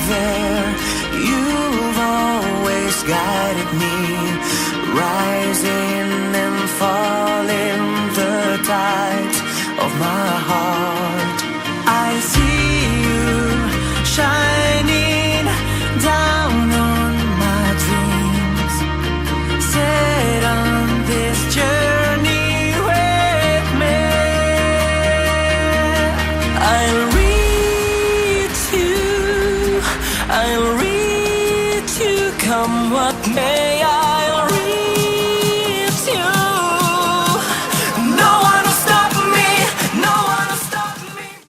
there. You've always guided me, rising and falling the tides of my heart. I see you shining down on my dreams, set on this journey with me. I'll reach you, come what may.